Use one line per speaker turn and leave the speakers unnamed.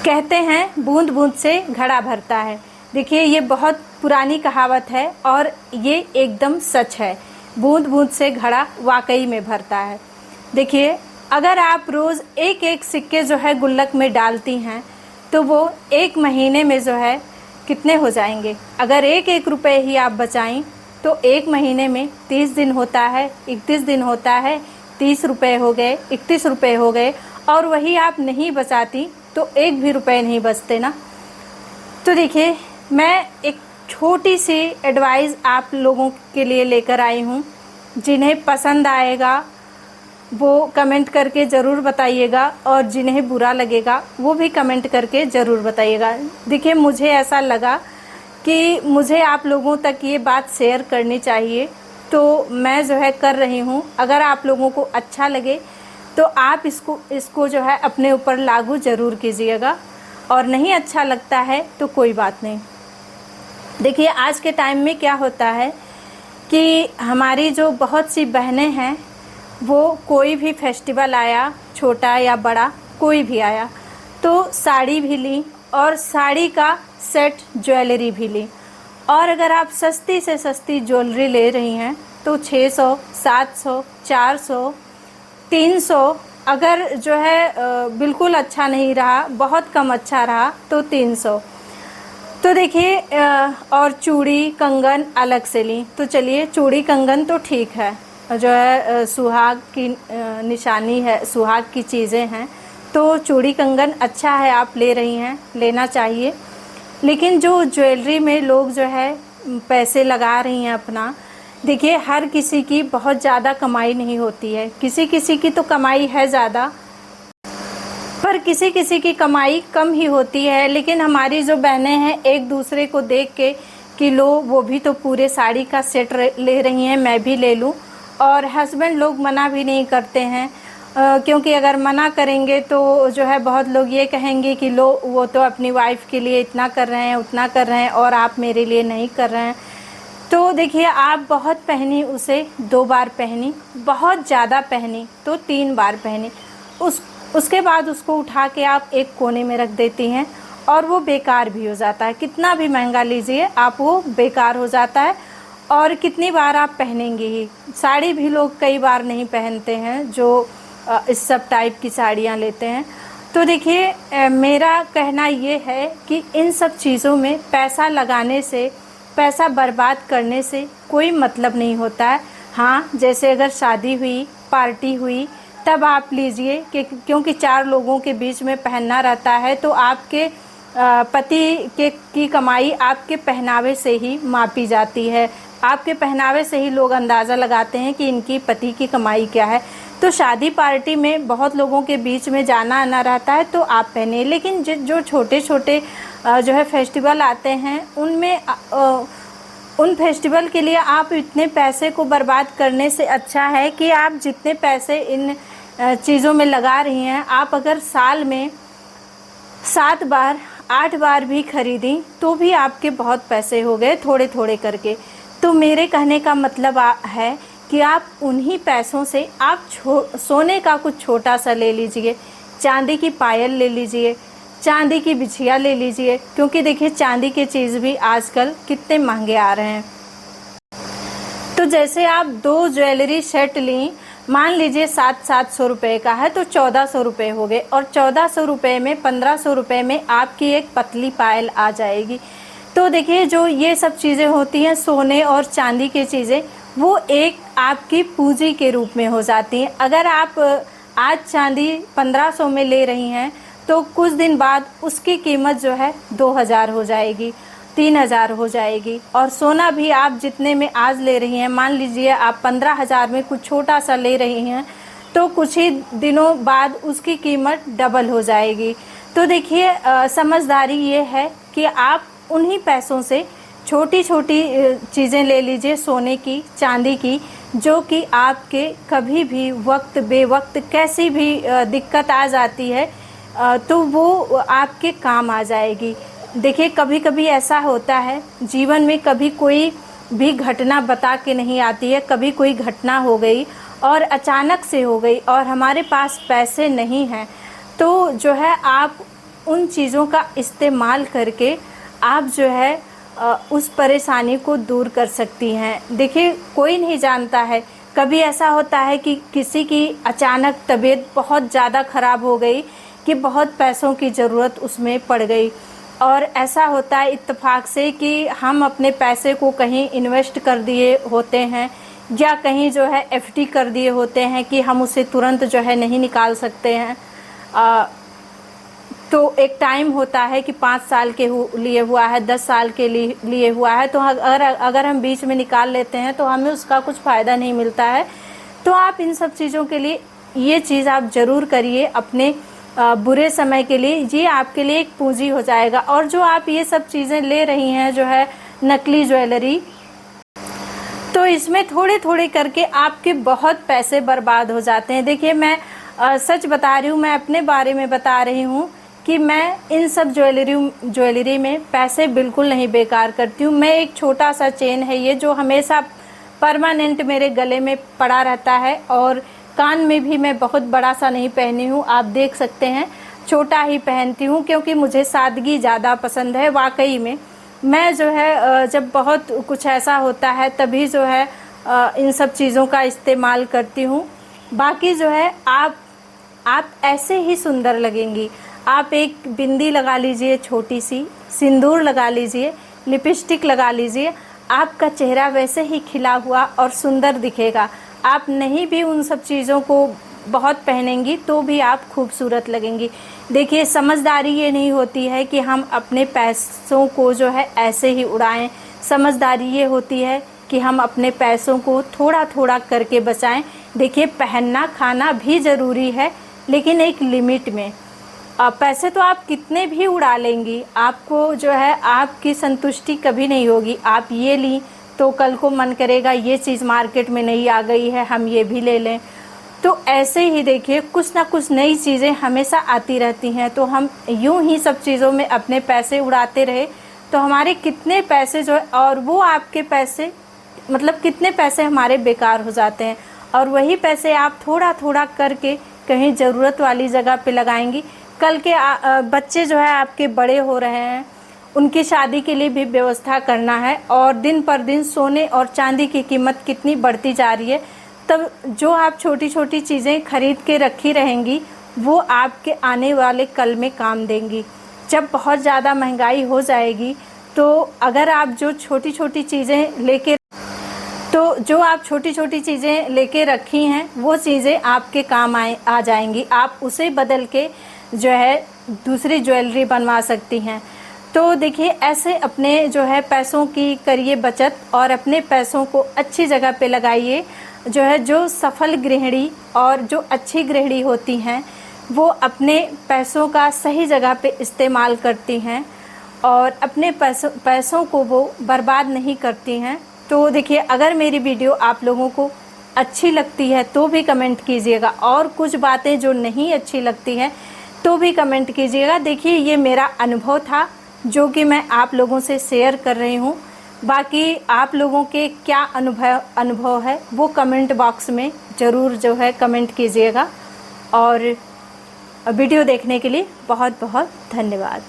कहते हैं बूंद बूंद से घड़ा भरता है। देखिए ये बहुत पुरानी कहावत है और ये एकदम सच है। बूंद बूंद से घड़ा वाकई में भरता है। देखिए अगर आप रोज़ एक एक सिक्के जो है गुल्लक में डालती हैं तो वो एक महीने में जो है कितने हो जाएंगे। अगर एक एक रुपये ही आप बचाएं तो एक महीने में 30 दिन होता है, 31 दिन होता है, 30 रुपये हो गए, 31 रुपये हो गए। और वही आप नहीं बचाती तो एक भी रुपये नहीं बचते ना। तो देखिए मैं एक छोटी सी एडवाइस आप लोगों के लिए लेकर आई हूँ। जिन्हें पसंद आएगा वो कमेंट करके ज़रूर बताइएगा और जिन्हें बुरा लगेगा वो भी कमेंट करके ज़रूर बताइएगा। देखिए मुझे ऐसा लगा कि मुझे आप लोगों तक ये बात शेयर करनी चाहिए तो मैं जो है कर रही हूँ। अगर आप लोगों को अच्छा लगे तो आप इसको जो है अपने ऊपर लागू ज़रूर कीजिएगा और नहीं अच्छा लगता है तो कोई बात नहीं। देखिए आज के टाइम में क्या होता है कि हमारी जो बहुत सी बहनें हैं वो कोई भी फेस्टिवल आया, छोटा या बड़ा कोई भी आया, तो साड़ी भी ली और साड़ी का सेट ज्वेलरी भी ली। और अगर आप सस्ती से सस्ती ज्वेलरी ले रही हैं तो 600, 700, 400, 300, अगर जो है बिल्कुल अच्छा नहीं रहा, बहुत कम अच्छा रहा तो 300। तो देखिए और चूड़ी कंगन अलग से ली। तो चलिए चूड़ी कंगन तो ठीक है, जो है सुहाग की निशानी है, सुहाग की चीज़ें हैं तो चूड़ी कंगन अच्छा है, आप ले रही हैं, लेना चाहिए। लेकिन जो ज्वेलरी में लोग जो है पैसे लगा रही हैं अपना, देखिए हर किसी की बहुत ज़्यादा कमाई नहीं होती है। किसी किसी की तो कमाई है ज़्यादा पर किसी किसी की कमाई कम ही होती है। लेकिन हमारी जो बहनें हैं एक दूसरे को देख के कि लो वो भी तो पूरे साड़ी का सेट ले रही हैं, मैं भी ले लूँ। और हस्बैंड लोग मना भी नहीं करते हैं क्योंकि अगर मना करेंगे तो जो है बहुत लोग ये कहेंगे कि लो वो तो अपनी वाइफ के लिए इतना कर रहे हैं, उतना कर रहे हैं और आप मेरे लिए नहीं कर रहे हैं। तो देखिए आप बहुत पहनी उसे 2 बार पहनी, बहुत ज़्यादा पहनी तो 3 बार पहनी, उसके बाद उसको उठा के आप एक कोने में रख देती हैं और वो बेकार भी हो जाता है। कितना भी महंगा लीजिए आप वो बेकार हो जाता है। और कितनी बार आप पहनेंगे ही। साड़ी भी लोग कई बार नहीं पहनते हैं जो इस सब टाइप की साड़ियाँ लेते हैं। तो देखिए मेरा कहना ये है कि इन सब चीज़ों में पैसा लगाने से, पैसा बर्बाद करने से कोई मतलब नहीं होता है। हाँ जैसे अगर शादी हुई, पार्टी हुई तब आप लीजिए कि क्योंकि 4 लोगों के बीच में पहनना रहता है तो आपके पति की कमाई आपके पहनावे से ही मापी जाती है। आपके पहनावे से ही लोग अंदाज़ा लगाते हैं कि इनकी पति की कमाई क्या है। तो शादी पार्टी में बहुत लोगों के बीच में जाना आना रहता है तो आप पहने। लेकिन जो छोटे छोटे जो है फेस्टिवल आते हैं उनमें उन फेस्टिवल के लिए आप इतने पैसे को बर्बाद करने से अच्छा है कि आप जितने पैसे इन चीज़ों में लगा रही हैं, आप अगर साल में 7 बार 8 बार भी खरीदी तो भी आपके बहुत पैसे हो गए थोड़े थोड़े करके। तो मेरे कहने का मतलब है कि आप उन्हीं पैसों से आप सोने का कुछ छोटा सा ले लीजिए, चांदी की पायल ले लीजिए, चांदी की बिछिया ले लीजिए, क्योंकि देखिए चांदी के चीज़ भी आजकल कितने महंगे आ रहे हैं। तो जैसे आप 2 ज्वेलरी सेट ली, मान लीजिए 700 रुपये का है तो 1400 रुपये हो गए और 1400 रुपये में 1500 रुपये में आपकी एक पतली पायल आ जाएगी। तो देखिए जो ये सब चीज़ें होती हैं सोने और चांदी की चीज़ें, वो एक आपकी पूंजी के रूप में हो जाती हैं। अगर आप आज चांदी 1500 में ले रही हैं तो कुछ दिन बाद उसकी कीमत जो है 2000 हो जाएगी, 3000 हो जाएगी। और सोना भी आप जितने में आज ले रही हैं, मान लीजिए आप 15000 में कुछ छोटा सा ले रही हैं तो कुछ ही दिनों बाद उसकी कीमत डबल हो जाएगी। तो देखिए समझदारी ये है कि आप उन्हीं पैसों से छोटी छोटी चीज़ें ले लीजिए सोने की, चांदी की, जो कि आपके कभी भी वक्त बेवक्त कैसी भी दिक्कत आ जाती है तो वो आपके काम आ जाएगी। देखिए कभी कभी ऐसा होता है जीवन में, कभी कोई भी घटना बता के नहीं आती है। कभी कोई घटना हो गई और अचानक से हो गई और हमारे पास पैसे नहीं हैं तो जो है आप उन चीज़ों का इस्तेमाल करके आप जो है उस परेशानी को दूर कर सकती हैं। देखिए, कोई नहीं जानता है, कभी ऐसा होता है कि किसी की अचानक तबीयत बहुत ज़्यादा ख़राब हो गई कि बहुत पैसों की ज़रूरत उसमें पड़ गई, और ऐसा होता है इत्तेफाक से कि हम अपने पैसे को कहीं इन्वेस्ट कर दिए होते हैं या कहीं जो है एफडी कर दिए होते हैं कि हम उसे तुरंत जो है नहीं निकाल सकते हैं। तो एक टाइम होता है कि 5 साल के लिए हुआ है, 10 साल के लिए हुआ है, तो अगर हम बीच में निकाल लेते हैं तो हमें उसका कुछ फ़ायदा नहीं मिलता है। तो आप इन सब चीज़ों के लिए ये चीज़ आप ज़रूर करिए अपने बुरे समय के लिए। ये आपके लिए एक पूंजी हो जाएगा। और जो आप ये सब चीज़ें ले रही हैं जो है नकली ज्वेलरी, तो इसमें थोड़े थोड़े करके आपके बहुत पैसे बर्बाद हो जाते हैं। देखिए, मैं सच बता रही हूँ, मैं अपने बारे में बता रही हूँ कि मैं इन सब ज्वेलरी में पैसे बिल्कुल नहीं बेकार करती हूँ। मैं एक छोटा सा चेन है ये, जो हमेशा परमानेंट मेरे गले में पड़ा रहता है, और कान में भी मैं बहुत बड़ा सा नहीं पहनी हूँ, आप देख सकते हैं, छोटा ही पहनती हूँ क्योंकि मुझे सादगी ज़्यादा पसंद है। वाकई में मैं जो है जब बहुत कुछ ऐसा होता है तभी जो है इन सब चीज़ों का इस्तेमाल करती हूँ। बाकी जो है आप ऐसे ही सुंदर लगेंगी। आप एक बिंदी लगा लीजिए छोटी सी, सिंदूर लगा लीजिए, लिपस्टिक लगा लीजिए, आपका चेहरा वैसे ही खिला हुआ और सुंदर दिखेगा। आप नहीं भी उन सब चीज़ों को बहुत पहनेंगी तो भी आप खूबसूरत लगेंगी। देखिए, समझदारी ये नहीं होती है कि हम अपने पैसों को जो है ऐसे ही उड़ाएं। समझदारी ये होती है कि हम अपने पैसों को थोड़ा थोड़ा करके बचाएं। देखिए, पहनना खाना भी ज़रूरी है, लेकिन एक लिमिट में। पैसे तो आप कितने भी उड़ा लेंगी, आपको जो है आपकी संतुष्टि कभी नहीं होगी। आप ये ली तो कल को मन करेगा ये चीज़ मार्केट में नई आ गई है, हम ये भी ले लें। तो ऐसे ही देखिए, कुछ ना कुछ नई चीज़ें हमेशा आती रहती हैं। तो हम यूं ही सब चीज़ों में अपने पैसे उड़ाते रहे तो हमारे कितने पैसे जो है, और वो आपके पैसे मतलब कितने पैसे हमारे बेकार हो जाते हैं। और वही पैसे आप थोड़ा थोड़ा करके कहीं ज़रूरत वाली जगह पे लगाएंगी। कल के बच्चे जो है आपके बड़े हो रहे हैं, उनकी शादी के लिए भी व्यवस्था करना है, और दिन पर दिन सोने और चांदी की कीमत कितनी बढ़ती जा रही है। तब जो आप छोटी छोटी चीज़ें खरीद के रखी रहेंगी वो आपके आने वाले कल में काम देंगी। जब बहुत ज़्यादा महंगाई हो जाएगी तो अगर आप जो छोटी छोटी चीज़ें लेके रखी हैं वो चीज़ें आपके काम आ जाएंगी। आप उसे बदल के जो है दूसरी ज्वेलरी बनवा सकती हैं। तो देखिए, ऐसे अपने जो है पैसों की करिए बचत और अपने पैसों को अच्छी जगह पे लगाइए। जो है जो सफल गृहिणी और जो अच्छी गृहिणी होती हैं वो अपने पैसों का सही जगह पे इस्तेमाल करती हैं और अपने पैसों को वो बर्बाद नहीं करती हैं। तो देखिए, अगर मेरी वीडियो आप लोगों को अच्छी लगती है तो भी कमेंट कीजिएगा, और कुछ बातें जो नहीं अच्छी लगती हैं तो भी कमेंट कीजिएगा। देखिए, ये मेरा अनुभव था जो कि मैं आप लोगों से शेयर कर रही हूँ। बाकी आप लोगों के क्या अनुभव है वो कमेंट बॉक्स में ज़रूर जो है कमेंट कीजिएगा। और वीडियो देखने के लिए बहुत बहुत धन्यवाद।